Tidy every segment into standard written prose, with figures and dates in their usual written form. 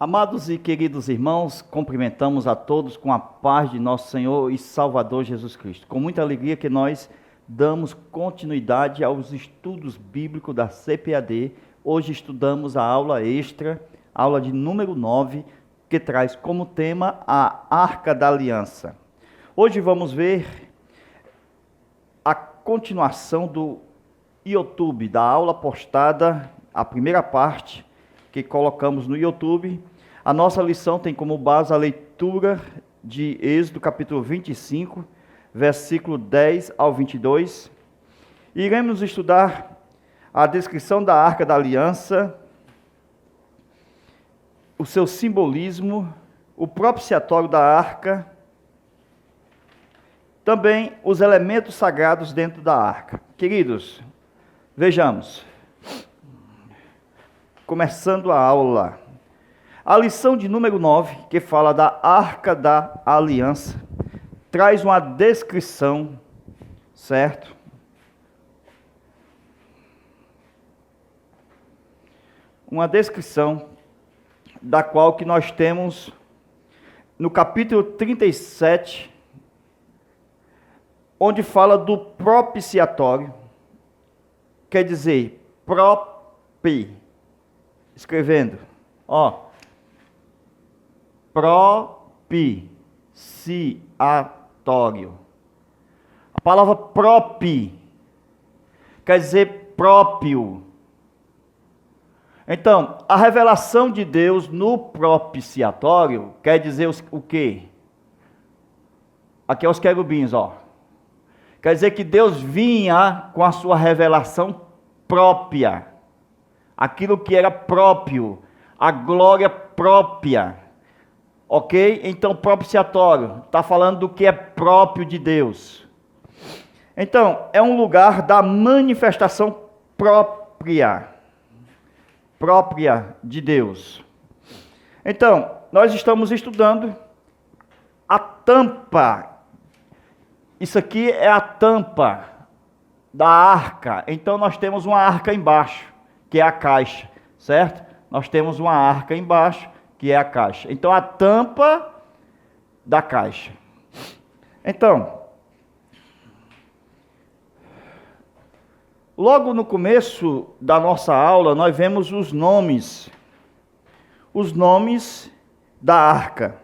Amados e queridos irmãos, cumprimentamos a todos com a paz de nosso Senhor e Salvador Jesus Cristo. Com muita alegria que nós damos continuidade aos estudos bíblicos da CPAD. Hoje estudamos a aula extra, aula de número 9, que traz como tema a Arca da Aliança. Hoje vamos ver a continuação do YouTube, da aula postada, a primeira parte que colocamos no YouTube. A nossa lição tem como base a leitura de Êxodo capítulo 25, versículo 10 ao 22. Iremos estudar a descrição da Arca da Aliança, o seu simbolismo, o propiciatório da Arca, também os elementos sagrados dentro da Arca. Queridos, vejamos. Começando a aula. A lição de número 9, que fala da Arca da Aliança, traz uma descrição, certo? Uma descrição da qual que nós temos no capítulo 37, onde fala do propiciatório, quer dizer, escrevendo, propiciatório. A palavra quer dizer próprio. Então, a revelação de Deus no propiciatório quer dizer o quê? Aqui é os querubins, Quer dizer que Deus vinha com a sua revelação própria. Aquilo que era próprio, a glória própria, ok? Então, propiciatório, está falando do que é próprio de Deus. Então, é um lugar da manifestação própria de Deus. Então, nós estamos estudando a tampa. Isso aqui é a tampa da arca. Então, nós temos uma arca embaixo, que é a caixa, certo? Nós temos uma arca embaixo, que é a caixa. Então, a tampa da caixa. Então, logo no começo da nossa aula, nós vemos os nomes da arca: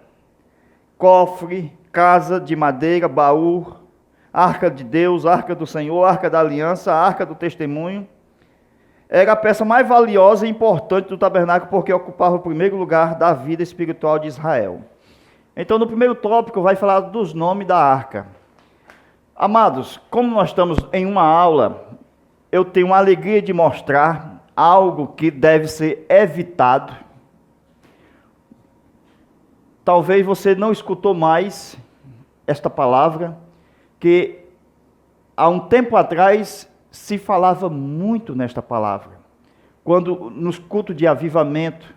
cofre, casa de madeira, baú, arca de Deus, arca do Senhor, arca da aliança, arca do testemunho. Era a peça mais valiosa e importante do tabernáculo, porque ocupava o primeiro lugar da vida espiritual de Israel. Então, no primeiro tópico, vai falar dos nomes da arca. Amados, como nós estamos em uma aula, eu tenho uma alegria de mostrar algo que deve ser evitado. Talvez você não escutou mais esta palavra, que há um tempo atrás se falava muito nesta palavra, quando nos cultos de avivamento,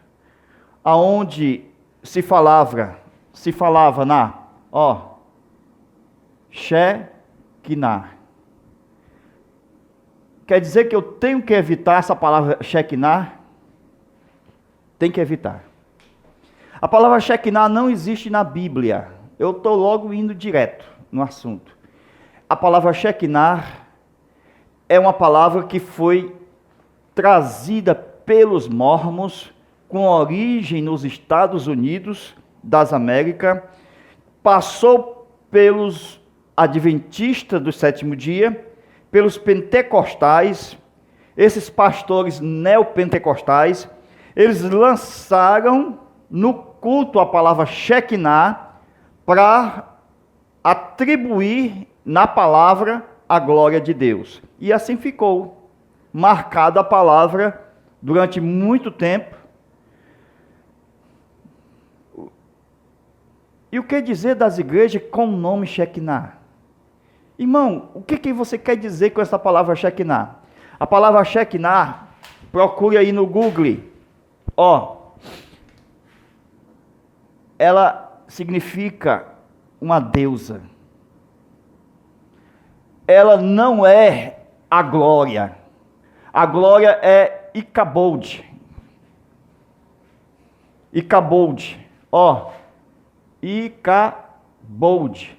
aonde se falava na, Shekinah. Quer dizer que eu tenho que evitar essa palavra Shekinah? Tem que evitar. A palavra Shekinah não existe na Bíblia. Eu estou logo indo direto no assunto. A palavra Shekinah é uma palavra que foi trazida pelos mormons, com origem nos Estados Unidos das Américas, passou pelos adventistas do sétimo dia, pelos pentecostais, esses pastores neopentecostais, eles lançaram no culto a palavra Shekinah para atribuir na palavra a glória de Deus. E assim ficou marcada a palavra durante muito tempo. E o que dizer das igrejas com o nome Shekinah? Irmão, o que você quer dizer com essa palavra Shekinah? A palavra Shekinah, procure aí no Google. Ela significa uma deusa. Ela não é a glória. A glória é Icabod. Icabod. Ó, Icabod.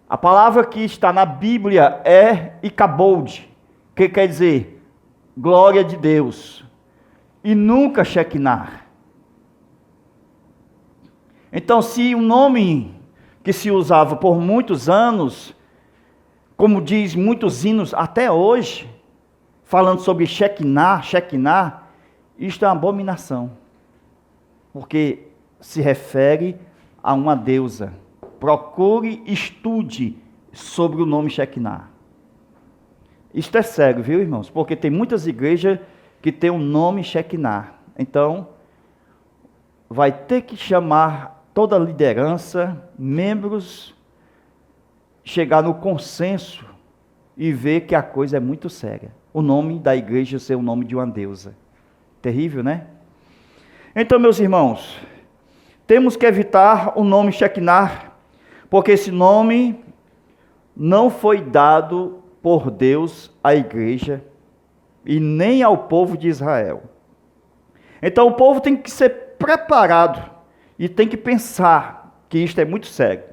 A palavra que está na Bíblia é Icabod, que quer dizer glória de Deus. E nunca Shekinah. Então, se um nome que se usava por muitos anos, como diz muitos hinos até hoje, falando sobre Shekinah, isto é uma abominação, porque se refere a uma deusa. Procure, estude sobre o nome Shekinah. Isto é sério, viu, irmãos? Porque tem muitas igrejas que têm o nome Shekinah. Então, vai ter que chamar toda a liderança, membros, chegar no consenso e ver que a coisa é muito séria. O nome da igreja ser o nome de uma deusa. Terrível, né? Então, meus irmãos, temos que evitar o nome Shekinah, porque esse nome não foi dado por Deus à igreja e nem ao povo de Israel. Então o povo tem que ser preparado e tem que pensar que isto é muito sério.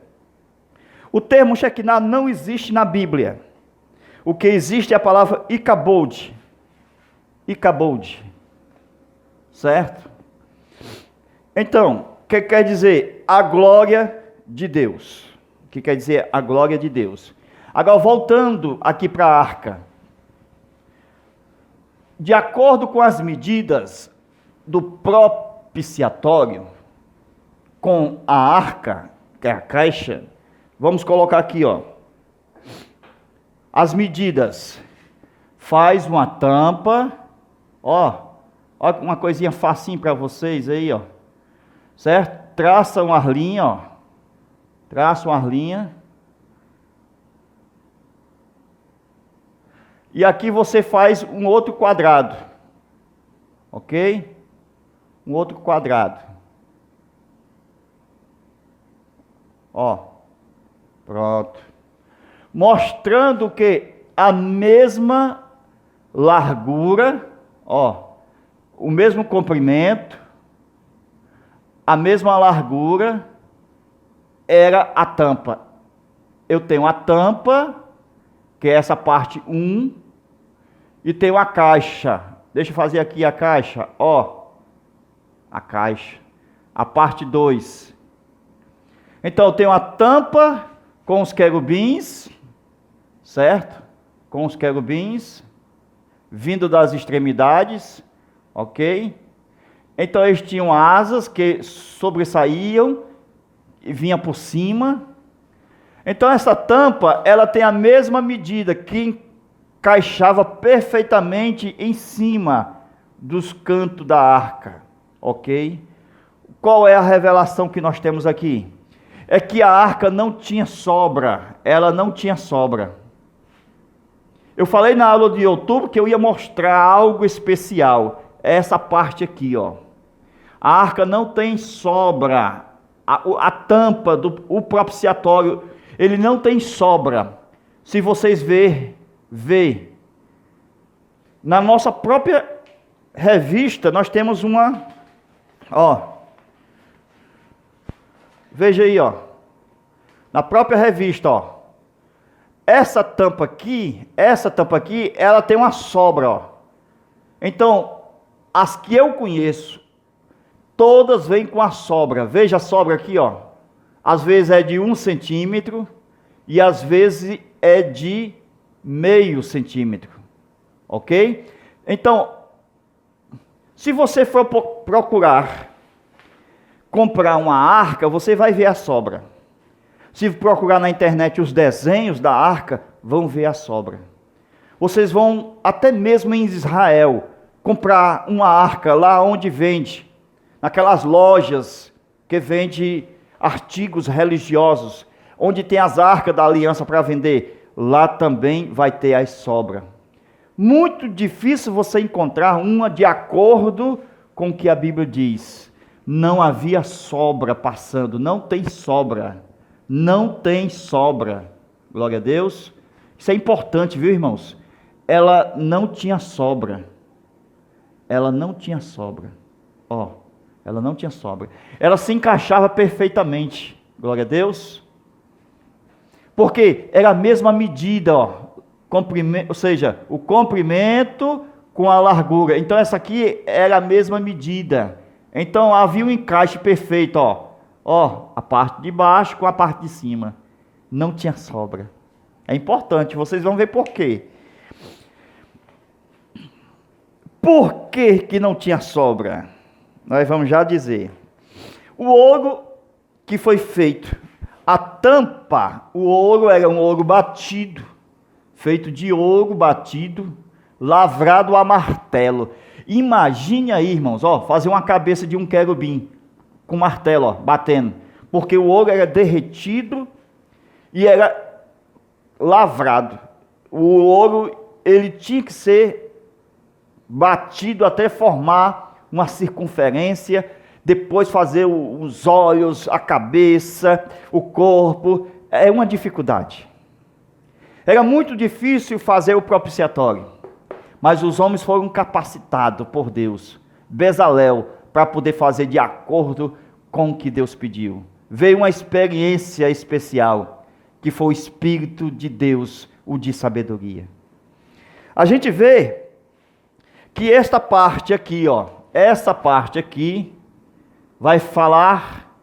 O termo Shekinah não existe na Bíblia. O que existe é a palavra Icabod. Icabod. Certo? Então, o que quer dizer? A glória de Deus. O que quer dizer a glória de Deus? Agora, voltando aqui para a arca. De acordo com as medidas do propiciatório, com a arca, que é a caixa, vamos colocar aqui, ó. As medidas. Faz uma tampa, ó uma coisinha facinho para vocês aí, ó. Certo? Traça uma linha, ó. Traça uma linha. E aqui você faz um outro quadrado. Ok? Um outro quadrado. Ó. Pronto. Mostrando que a mesma largura, ó, o mesmo comprimento, a mesma largura era a tampa. Eu tenho a tampa, que é essa parte 1, e tenho a caixa. Deixa eu fazer aqui a caixa, ó. A caixa. A parte 2. Então eu tenho a tampa com os querubins, certo? Com os querubins, vindo das extremidades, ok? Então eles tinham asas que sobressaíam e vinha por cima. Então essa tampa, ela tem a mesma medida, que encaixava perfeitamente em cima dos cantos da arca, ok? Qual é a revelação que nós temos aqui? É que a arca não tinha sobra, ela não tinha sobra. Eu falei na aula de outubro que eu ia mostrar algo especial, essa parte aqui, ó. A arca não tem sobra, a tampa do propiciatório, ele não tem sobra. Se vocês ver, na nossa própria revista, nós temos uma, ó, veja aí, ó, na própria revista, ó, essa tampa aqui, ela tem uma sobra, ó. Então, as que eu conheço, todas vêm com a sobra. Veja a sobra aqui, ó. Às vezes é de 1 centímetro e às vezes é de meio centímetro, ok? Então, se você for procurar comprar uma arca, você vai ver a sobra. Se procurar na internet os desenhos da arca, vão ver a sobra. Vocês vão até mesmo em Israel comprar uma arca lá onde vende, naquelas lojas que vende artigos religiosos, onde tem as arcas da aliança para vender, lá também vai ter as sobras. Muito difícil você encontrar uma de acordo com o que a Bíblia diz. Não havia sobra passando, não tem sobra. Não tem sobra. Glória a Deus. Isso é importante, viu, irmãos? Ela não tinha sobra. Ela não tinha sobra. Ó, Ela não tinha sobra. Ela se encaixava perfeitamente. Glória a Deus. Porque era a mesma medida, ó, ou seja, o comprimento com a largura. Então essa aqui era a mesma medida. Então havia um encaixe perfeito, ó, a parte de baixo com a parte de cima. Não tinha sobra. É importante, vocês vão ver por quê. Por que que não tinha sobra? Nós vamos já dizer. O ouro que foi feito, a tampa, o ouro era um ouro batido, feito de ouro batido, lavrado a martelo. Imagine aí, irmãos, ó, fazer uma cabeça de um querubim com martelo, ó, batendo, porque o ouro era derretido e era lavrado. O ouro, ele tinha que ser batido até formar uma circunferência, depois fazer os olhos, a cabeça, o corpo. É uma dificuldade. Era muito difícil fazer o propiciatório, mas os homens foram capacitados por Deus, Bezalel, para poder fazer de acordo com o que Deus pediu. Veio uma experiência especial, que foi o Espírito de Deus, o de sabedoria. A gente vê que esta parte aqui, ó, essa parte aqui, vai falar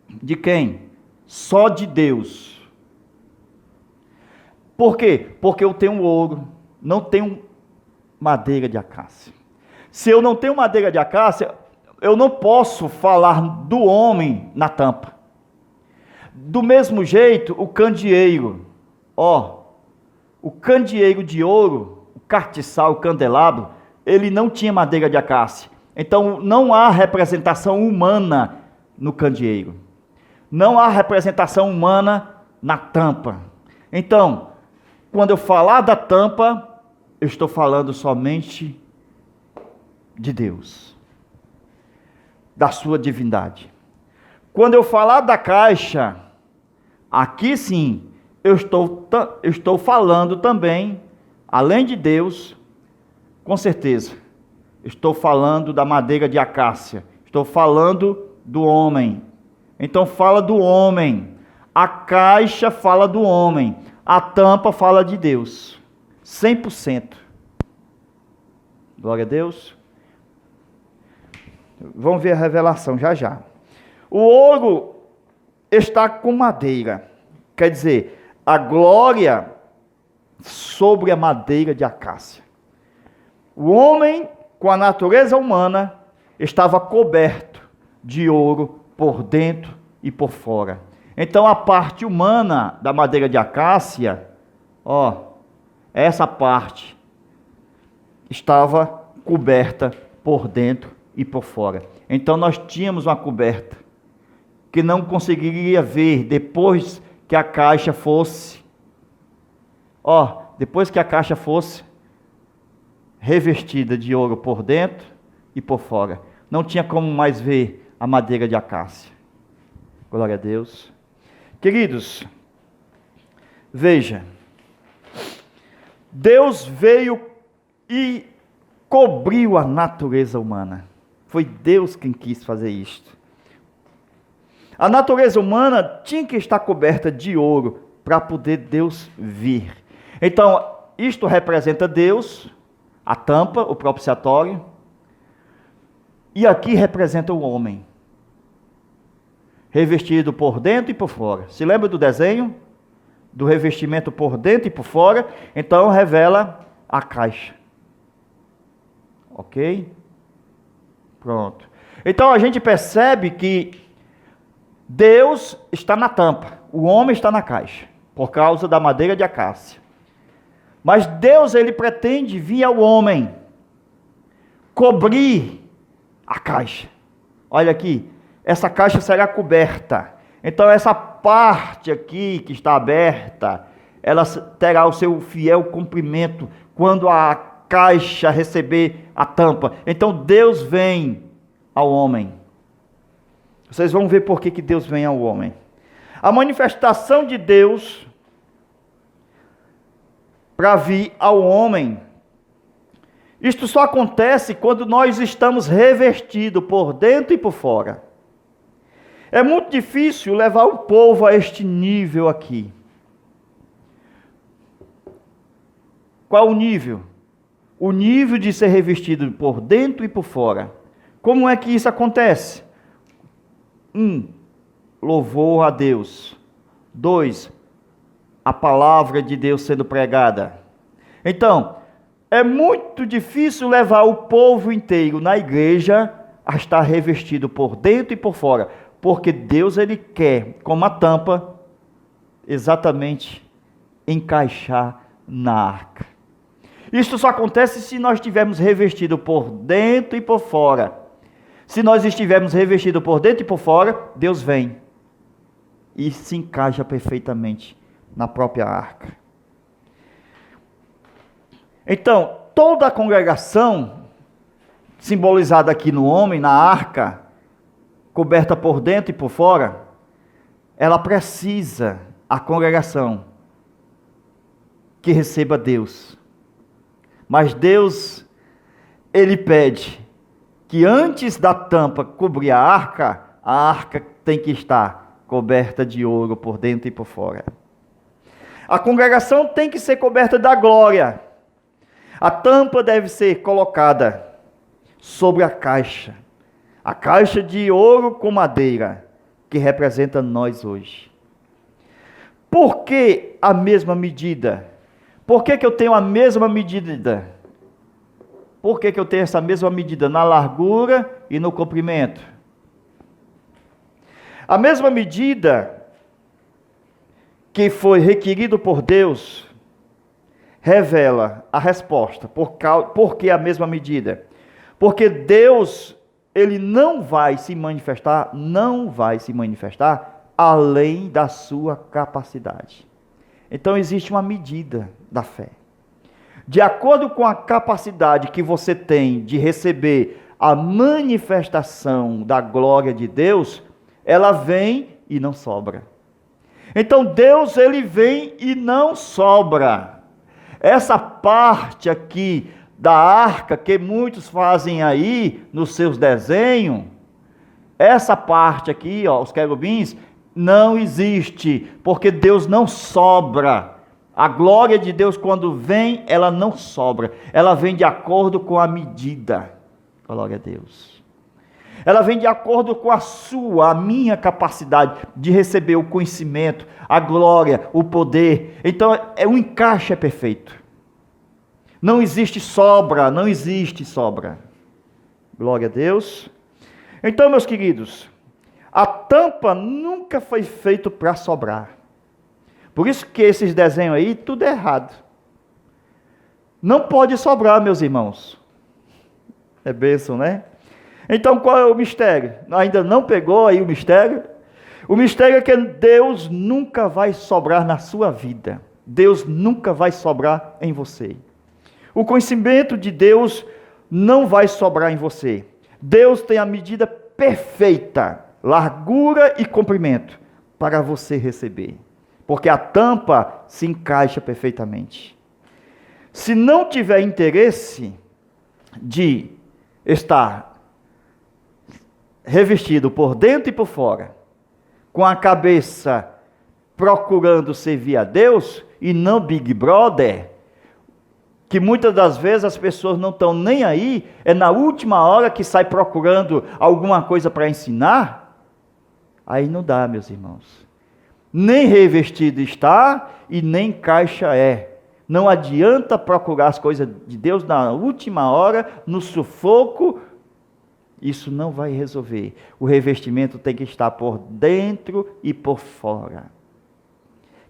de quem? Só de Deus. Por quê? Porque eu tenho ouro, não tenho madeira de acácia. Se eu não tenho madeira de acácia, eu não posso falar do homem na tampa. Do mesmo jeito, o candeeiro, ó, o candeeiro de ouro, o castiçal, o candelabro, ele não tinha madeira de acácia. Então, não há representação humana no candeeiro. Não há representação humana na tampa. Então, quando eu falar da tampa, eu estou falando somente de Deus, da sua divindade. Quando eu falar da caixa, aqui sim, eu estou falando também, além de Deus, com certeza, estou falando da madeira de acácia, estou falando do homem. Então fala do homem, a caixa fala do homem, a tampa fala de Deus, 100%. Glória a Deus. Vamos ver a revelação já já. O ouro está com madeira, quer dizer, a glória sobre a madeira de acácia. O homem, com a natureza humana, estava coberto de ouro por dentro e por fora. Então a parte humana da madeira de acácia, ó, essa parte estava coberta por dentro e por fora. Então nós tínhamos uma coberta que não conseguiria ver depois que a caixa fosse, ó, depois que a caixa fosse revestida de ouro por dentro e por fora. Não tinha como mais ver a madeira de acácia. Glória a Deus. Queridos, veja, Deus veio e cobriu a natureza humana. Foi Deus quem quis fazer isto. A natureza humana tinha que estar coberta de ouro para poder Deus vir. Então, isto representa Deus, a tampa, o propiciatório, e aqui representa o homem, revestido por dentro e por fora. Se lembra do desenho? Do revestimento por dentro e por fora? Então revela a caixa. Ok? Pronto. Então a gente percebe que Deus está na tampa, o homem está na caixa, por causa da madeira de acácia. Mas Deus, ele pretende vir ao homem, cobrir a caixa. Olha aqui, essa caixa será coberta. Então essa parte aqui que está aberta, ela terá o seu fiel cumprimento quando a caixa receber a tampa. Então Deus vem ao homem. Vocês vão ver por que Deus vem ao homem. A manifestação de Deus para vir ao homem Isto só acontece quando nós estamos revestidos por dentro e por fora. É muito difícil levar o povo a este nível aqui. Qual o nível? O nível de ser revestido por dentro e por fora. Como é que isso acontece? 1. Louvor a Deus. 2. A palavra de Deus sendo pregada. Então, é muito difícil levar o povo inteiro na igreja a estar revestido por dentro e por fora. Porque Deus, Ele quer, como a tampa, exatamente encaixar na arca. Isso só acontece se nós estivermos revestidos por dentro e por fora. Se nós estivermos revestidos por dentro e por fora, Deus vem e se encaixa perfeitamente na própria arca. Então, toda a congregação, simbolizada aqui no homem, na arca, coberta por dentro e por fora, ela precisa, a congregação, que receba Deus. Mas Deus, Ele pede que antes da tampa cobrir a arca tem que estar coberta de ouro por dentro e por fora. A congregação tem que ser coberta da glória. A tampa deve ser colocada sobre a caixa de ouro com madeira, que representa nós hoje. Por que a mesma medida? Por que eu tenho a mesma medida? Por que eu tenho essa mesma medida na largura e no comprimento? A mesma medida que foi requerido por Deus revela a resposta. Por que a mesma medida? Porque Deus, Ele não vai se manifestar além da sua capacidade. Então existe uma medida da fé. De acordo com a capacidade que você tem de receber a manifestação da glória de Deus, ela vem e não sobra. Então Deus, Ele vem e não sobra. Essa parte aqui da arca que muitos fazem aí nos seus desenhos, essa parte aqui, ó, os querubins, não existe, porque Deus não sobra. A glória de Deus, quando vem, ela não sobra. Ela vem de acordo com a medida. Glória a Deus. Ela vem de acordo com a minha capacidade de receber o conhecimento, a glória, o poder. Então, o encaixe é perfeito. Não existe sobra, não existe sobra. Glória a Deus. Então, meus queridos, a tampa nunca foi feita para sobrar. Por isso que esses desenhos aí, tudo é errado. Não pode sobrar, meus irmãos. É bênção, né? Então, qual é o mistério? Ainda não pegou aí o mistério? O mistério é que Deus nunca vai sobrar na sua vida. Deus nunca vai sobrar em você. O conhecimento de Deus não vai sobrar em você. Deus tem a medida perfeita, largura e comprimento, para você receber. Porque a tampa se encaixa perfeitamente. Se não tiver interesse de estar revestido por dentro e por fora, com a cabeça procurando servir a Deus, e não Big Brother, que muitas das vezes as pessoas não estão nem aí, é na última hora que sai procurando alguma coisa para ensinar, aí não dá, meus irmãos. Nem revestido está e nem caixa é. Não adianta procurar as coisas de Deus na última hora, no sufoco. Isso não vai resolver. O revestimento tem que estar por dentro e por fora.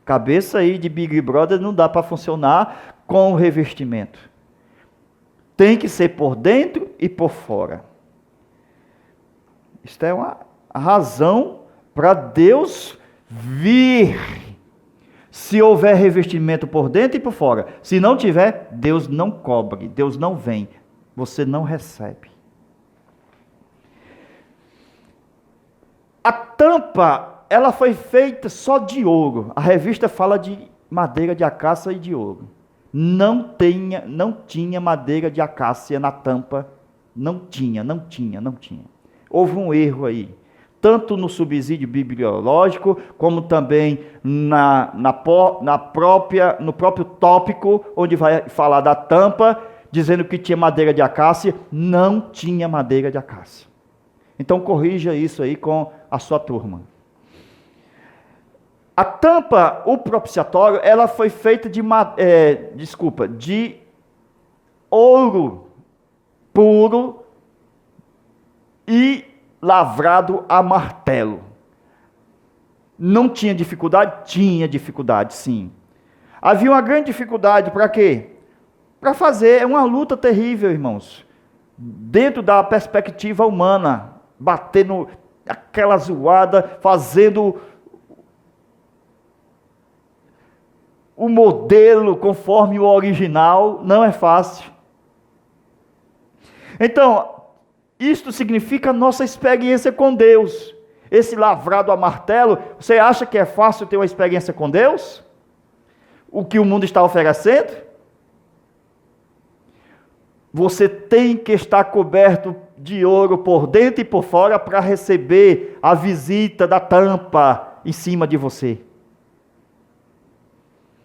Cabeça aí de Big Brother não dá para funcionar com o revestimento. Tem que ser por dentro e por fora. Isto é uma razão para Deus vir. Se houver revestimento por dentro e por fora. Se não tiver, Deus não cobre, Deus não vem. Você não recebe. A tampa, ela foi feita só de ouro. A revista fala de madeira de acácia e de ouro. não tinha madeira de acácia na tampa. Não tinha. Houve um erro aí, tanto no subsídio bibliológico, como também no próprio tópico, onde vai falar da tampa, dizendo que tinha madeira de acácia. Não tinha madeira de acácia. Então corrija isso aí com a sua turma. A tampa, o propiciatório, ela foi feita de ouro puro e lavrado a martelo. Não tinha dificuldade? Tinha dificuldade, sim. Havia uma grande dificuldade para quê? Para fazer, é uma luta terrível, irmãos. Dentro da perspectiva humana, batendo aquela zoada, fazendo o modelo conforme o original, não é fácil. Então, isto significa nossa experiência com Deus. Esse lavrado a martelo, você acha que é fácil ter uma experiência com Deus? O que o mundo está oferecendo? Você tem que estar coberto de ouro por dentro e por fora para receber a visita da tampa em cima de você.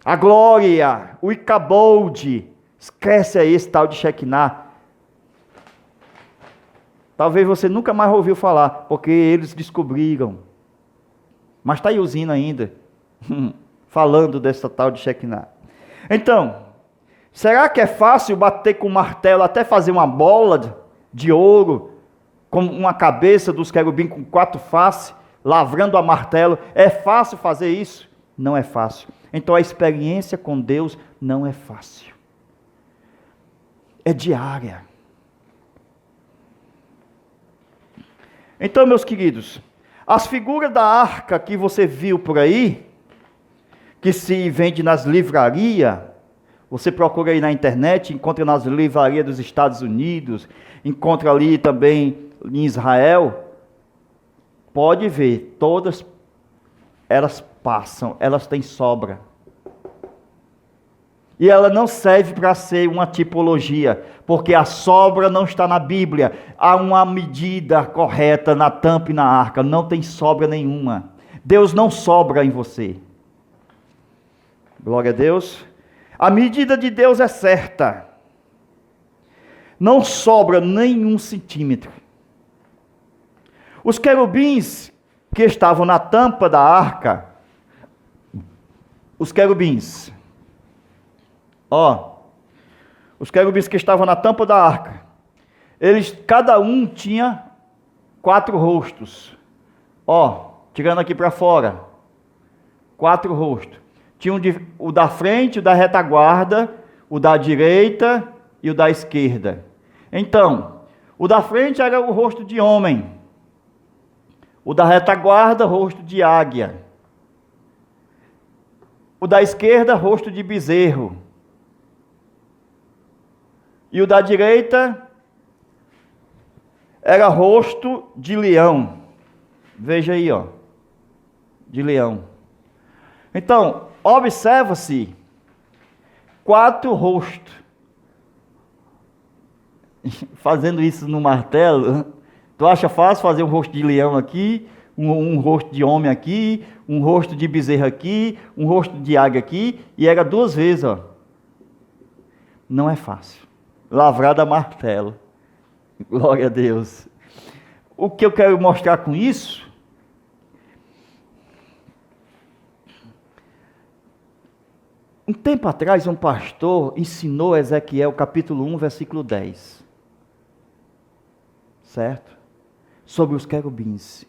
A glória, o Icabod, esquece aí esse tal de Shekinah. Talvez você nunca mais ouviu falar, porque eles descobriram. Mas está aí usina ainda, falando dessa tal de Shekinah. Então, será que é fácil bater com o martelo até fazer uma bola de ouro, com uma cabeça dos querubins com 4 faces, lavrando a martelo? É fácil fazer isso? Não é fácil. Então a experiência com Deus não é fácil. É diária. Então, meus queridos, as figuras da arca que você viu por aí, que se vende nas livrarias, você procura aí na internet, encontra nas livrarias dos Estados Unidos, encontra ali também em Israel, pode ver, todas elas passam, elas têm sobra. E ela não serve para ser uma tipologia, porque a sobra não está na Bíblia. Há uma medida correta na tampa e na arca, não tem sobra nenhuma. Deus não sobra em você. Glória a Deus. A medida de Deus é certa. Não sobra nenhum centímetro. Os querubins que estavam na tampa da arca, os querubins que estavam na tampa da arca, cada um tinha 4 rostos. Tirando aqui para fora, 4 rostos. Tinha o da frente, o da retaguarda, o da direita e o da esquerda. Então, o da frente era o rosto de homem. O da retaguarda, rosto de águia. O da esquerda, rosto de bezerro. E o da direita era rosto de leão. Veja aí, de leão. Então, observa-se 4 rostos. Fazendo isso no martelo, tu acha fácil fazer um rosto de leão aqui, um rosto de homem aqui, um rosto de bezerro aqui, um rosto de águia aqui, e era 2 vezes, Não é fácil. Lavrado a martelo. Glória a Deus. O que eu quero mostrar com isso? Um tempo atrás, um pastor ensinou Ezequiel, capítulo 1, versículo 10. Certo? Sobre os querubins.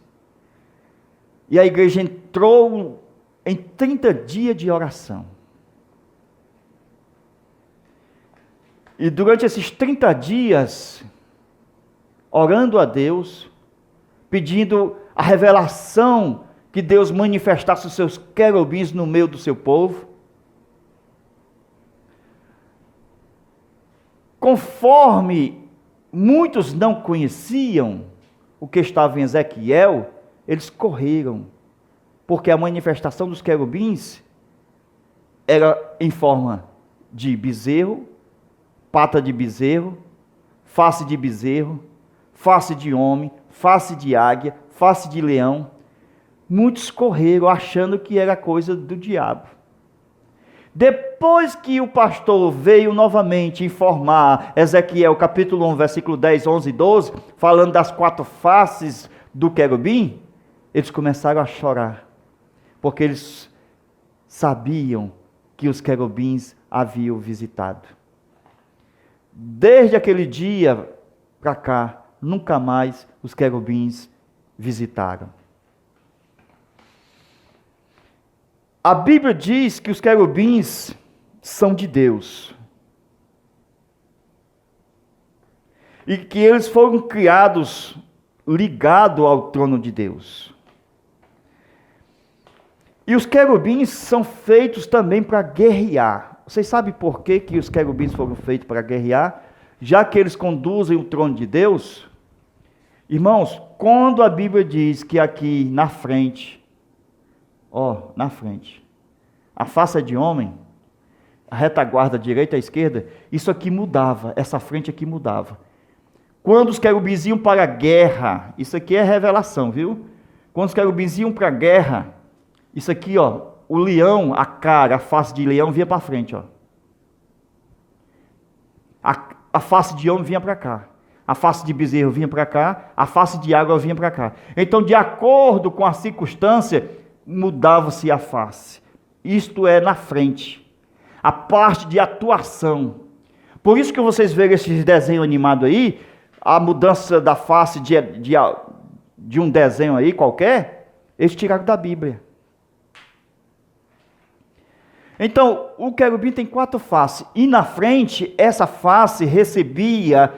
E a igreja entrou em 30 dias de oração. E durante esses 30 dias, orando a Deus, pedindo a revelação que Deus manifestasse os seus querubins no meio do seu povo. Conforme muitos não conheciam o que estava em Ezequiel, eles correram, porque a manifestação dos querubins era em forma de bezerro, pata de bezerro, face de bezerro, face de homem, face de águia, face de leão. Muitos correram achando que era coisa do diabo. Depois que o pastor veio novamente informar, Ezequiel capítulo 1, versículo 10, 11 e 12, falando das 4 faces do querubim, eles começaram a chorar, porque eles sabiam que os querubins haviam visitado. Desde aquele dia para cá, nunca mais os querubins visitaram. A Bíblia diz que os querubins são de Deus. E que eles foram criados ligados ao trono de Deus. E os querubins são feitos também para guerrear. Vocês sabem por que os querubins foram feitos para guerrear? Já que eles conduzem o trono de Deus. Irmãos, quando a Bíblia diz que aqui na frente, na frente, a face é de homem, a retaguarda direita e esquerda, isso aqui mudava, essa frente aqui mudava. Quando os querubins iam para a guerra, isso aqui é revelação, viu? Quando os querubins iam para a guerra, isso aqui, o leão, a cara, a face de leão vinha para frente, A face de homem vinha para cá. A face de bezerro vinha para cá, a face de água vinha para cá. Então, de acordo com a circunstância, mudava-se a face. Isto é na frente. A parte de atuação. Por isso que vocês veem esses desenhos animados aí, a mudança da face de um desenho aí qualquer, eles tiraram da Bíblia. Então, o querubim tem 4 faces. E na frente, essa face recebia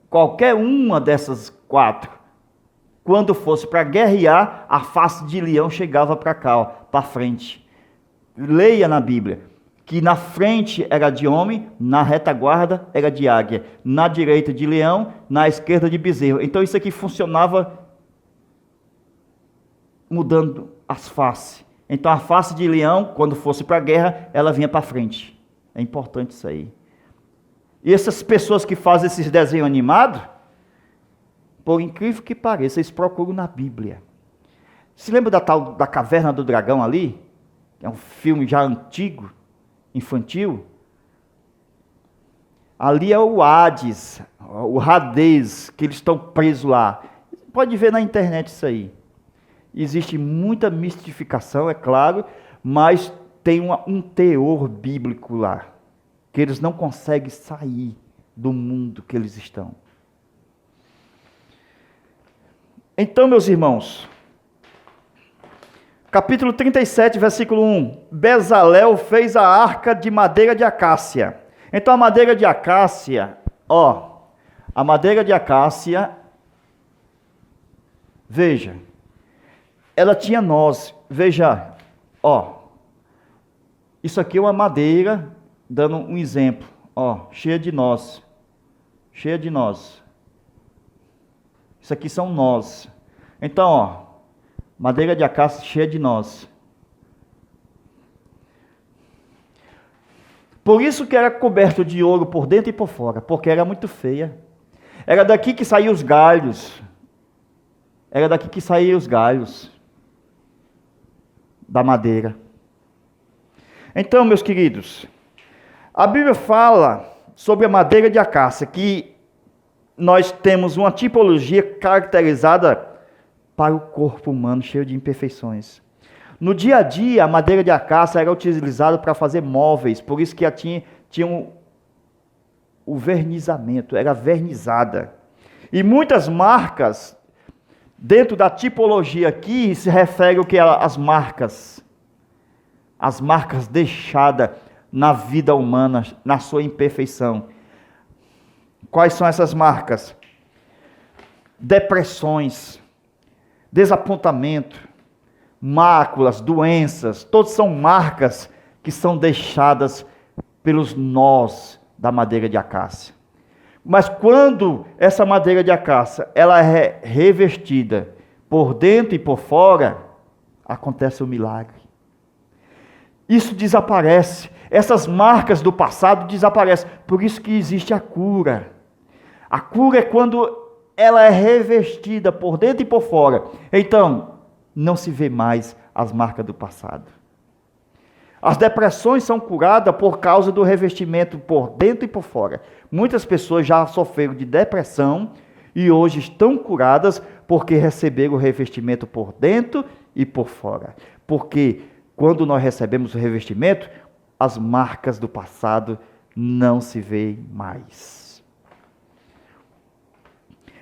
qualquer uma dessas 4. Quando fosse para guerrear, a face de leão chegava para cá, para frente. Leia na Bíblia, que na frente era de homem, na retaguarda era de águia, na direita de leão, na esquerda de bezerro. Então isso aqui funcionava mudando as faces. Então a face de leão, quando fosse para a guerra, ela vinha para frente. É importante isso aí. E essas pessoas que fazem esses desenhos animados, por incrível que pareça, eles procuram na Bíblia. Se lembra da Caverna do Dragão ali? É um filme já antigo, infantil. Ali é o Hades, o Hades, que eles estão presos lá. Pode ver na internet isso aí. Existe muita mistificação, é claro, mas tem um teor bíblico lá, que eles não conseguem sair do mundo que eles estão. Então, meus irmãos, capítulo 37, versículo 1. Bezalel fez a arca de madeira de acácia. Então, a madeira de acácia, a madeira de acácia, veja, ela tinha nós. Veja, isso aqui é uma madeira, dando um exemplo, cheia de nós. Cheia de nós. Isso aqui são nós. Então, madeira de acácia cheia de nós. Por isso que era coberto de ouro por dentro e por fora, porque era muito feia. Era daqui que saíam os galhos. Era daqui que saíam os galhos da madeira. Então, meus queridos, a Bíblia fala sobre a madeira de acácia, que nós temos uma tipologia caracterizada para o corpo humano, cheio de imperfeições. No dia a dia, a madeira de acácia era utilizada para fazer móveis, por isso que tinha o vernizamento, era vernizada. E muitas marcas, dentro da tipologia aqui, se refere ao que as marcas deixadas na vida humana, na sua imperfeição. Quais são essas marcas? Depressões, desapontamento, máculas, doenças, todos são marcas que são deixadas pelos nós da madeira de acácia. Mas quando essa madeira de acácia ela é revestida por dentro e por fora, acontece o milagre. Isso desaparece. Essas marcas do passado desaparecem. Por isso que existe a cura. A cura é quando ela é revestida por dentro e por fora. Então, não se vê mais as marcas do passado. As depressões são curadas por causa do revestimento por dentro e por fora. Muitas pessoas já sofreram de depressão e hoje estão curadas porque receberam o revestimento por dentro e por fora. Porque quando nós recebemos o revestimento, as marcas do passado não se veem mais.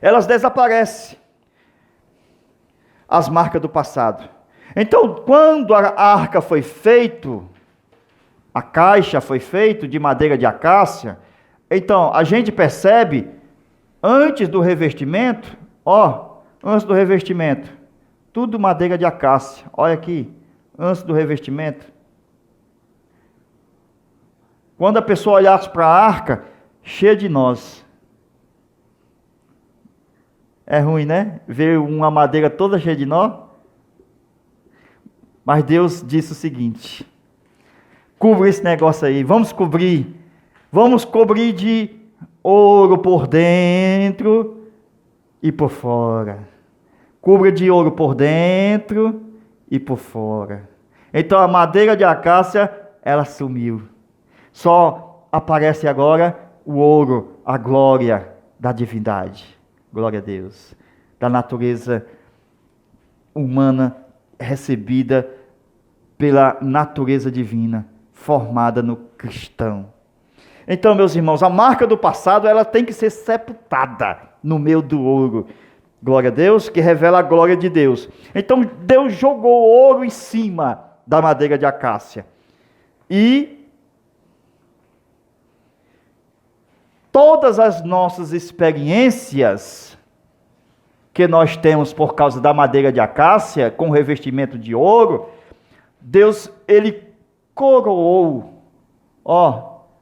Elas desaparecem, as marcas do passado. Então, quando a arca foi feita, a caixa foi feita de madeira de acácia, então a gente percebe, antes do revestimento, antes do revestimento, tudo madeira de acácia, olha aqui, antes do revestimento. Quando a pessoa olhasse para a arca, cheia de nós. É ruim, né? Ver uma madeira toda cheia de nó. Mas Deus disse o seguinte: cubra esse negócio aí, vamos cobrir de ouro por dentro e por fora. Cubra de ouro por dentro e por fora. Então a madeira de acácia, ela sumiu. Só aparece agora o ouro, a glória da divindade. Glória a Deus. Da natureza humana recebida pela natureza divina, formada no cristão. Então, meus irmãos, a marca do passado, ela tem que ser sepultada no meio do ouro. Glória a Deus, que revela a glória de Deus. Então, Deus jogou ouro em cima da madeira de acácia. E todas as nossas experiências que nós temos por causa da madeira de acácia, com revestimento de ouro, Deus, Ele coroou,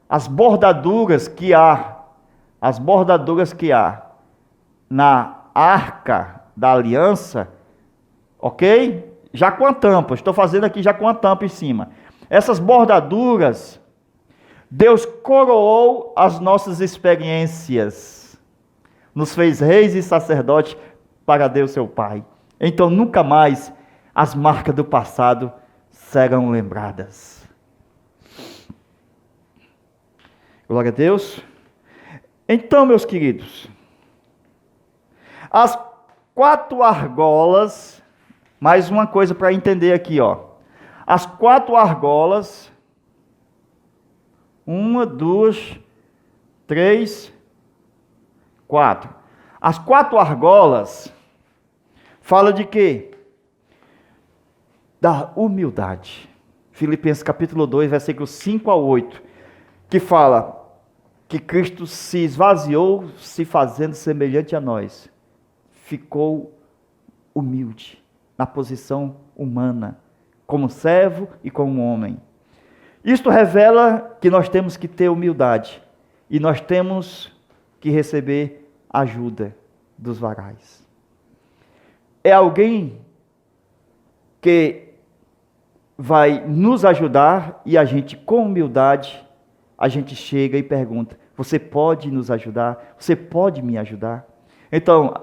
as bordaduras que há na arca da aliança, ok? Já com a tampa, estou fazendo aqui já com a tampa em cima. Essas bordaduras, Deus coroou as nossas experiências, nos fez reis e sacerdotes para Deus seu Pai. Então nunca mais as marcas do passado serão lembradas. Glória a Deus. Então, meus queridos, as 4 argolas, mais uma coisa para entender aqui, as 4 argolas, 1, 2, 3, 4. As 4 argolas fala de quê? Da humildade. Filipenses capítulo 2, versículos 5 a 8, que fala que Cristo se esvaziou, se fazendo semelhante a nós. Ficou humilde, na posição humana, como servo e como homem. Isto revela que nós temos que ter humildade e nós temos que receber ajuda dos varais. É alguém que vai nos ajudar e a gente, com humildade, a gente chega e pergunta: você pode nos ajudar? Você pode me ajudar? Então,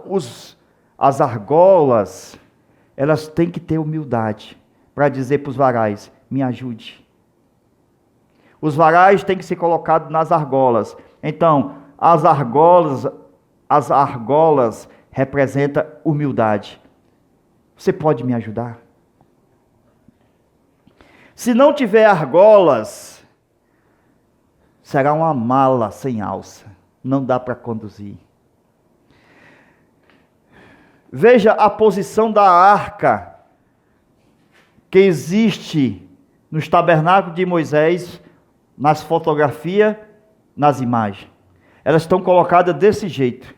as argolas, elas têm que ter humildade para dizer para os varais: me ajude. Os varais têm que ser colocados nas argolas. Então, as argolas representam humildade. Você pode me ajudar? Se não tiver argolas, será uma mala sem alça. Não dá para conduzir. Veja a posição da arca que existe nos tabernáculos de Moisés, nas fotografias, nas imagens. Elas estão colocadas desse jeito.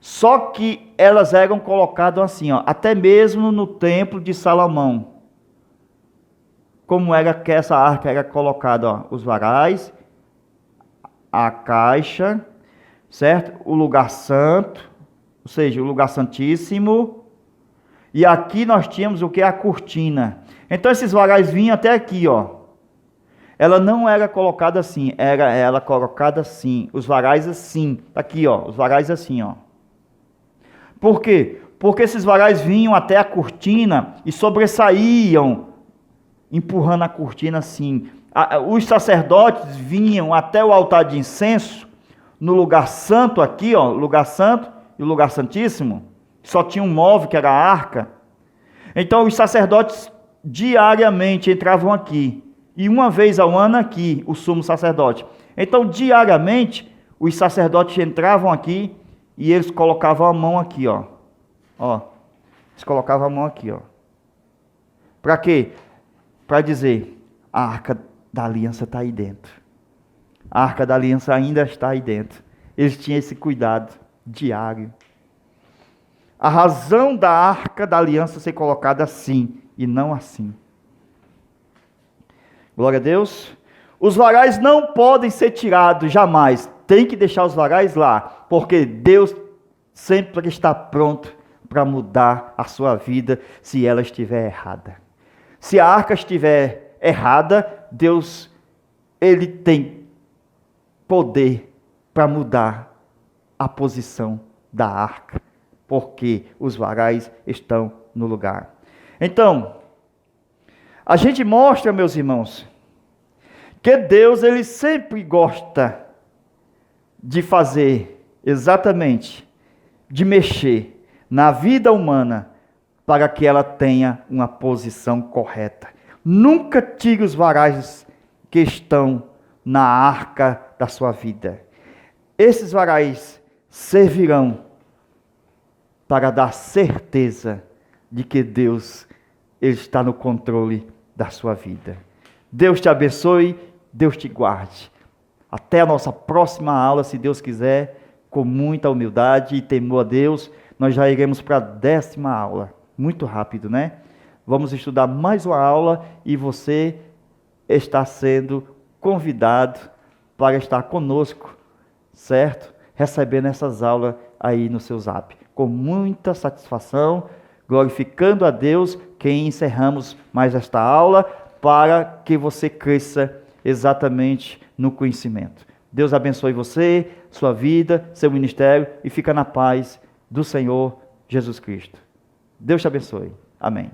Só que elas eram colocadas assim, até mesmo no templo de Salomão. Como era que essa arca era colocada, os varais, a caixa, certo? O lugar santo, ou seja, o lugar santíssimo, E aqui nós tínhamos o que? A cortina. Então esses varais vinham até aqui, ó. Ela não era colocada assim, era ela colocada assim. Os varais assim. Aqui, ó. Os varais assim, ó. Por quê? Porque esses varais vinham até a cortina e sobressaíam, empurrando a cortina assim. Os sacerdotes vinham até o altar de incenso, no lugar santo aqui, ó, lugar santo e o lugar santíssimo. Só tinha um móvel que era a arca. Então os sacerdotes diariamente entravam aqui. E uma vez ao ano aqui, o sumo sacerdote. Então diariamente os sacerdotes entravam aqui e eles colocavam a mão aqui, ó. Ó. Eles colocavam a mão aqui, ó. Para quê? Para dizer, a arca da aliança está aí dentro. A arca da aliança ainda está aí dentro. Eles tinham esse cuidado diário. A razão da arca da aliança ser colocada assim e não assim. Glória a Deus. Os varais não podem ser tirados jamais. Tem que deixar os varais lá, porque Deus sempre está pronto para mudar a sua vida se ela estiver errada. Se a arca estiver errada, Deus, Ele tem poder para mudar a posição da arca, porque os varais estão no lugar. Então, a gente mostra, meus irmãos, que Deus, Ele sempre gosta de fazer exatamente, de mexer na vida humana para que ela tenha uma posição correta. Nunca tire os varais que estão na arca da sua vida. Esses varais servirão para dar certeza de que Deus, Ele está no controle da sua vida. Deus te abençoe, Deus te guarde. Até a nossa próxima aula, se Deus quiser, com muita humildade e temor a Deus, nós já iremos para a 10ª aula. Muito rápido, né? Vamos estudar mais uma aula e você está sendo convidado para estar conosco, certo? Recebendo essas aulas aí no seu zap. Com muita satisfação, glorificando a Deus, que encerramos mais esta aula para que você cresça exatamente no conhecimento. Deus abençoe você, sua vida, seu ministério e fica na paz do Senhor Jesus Cristo. Deus te abençoe. Amém.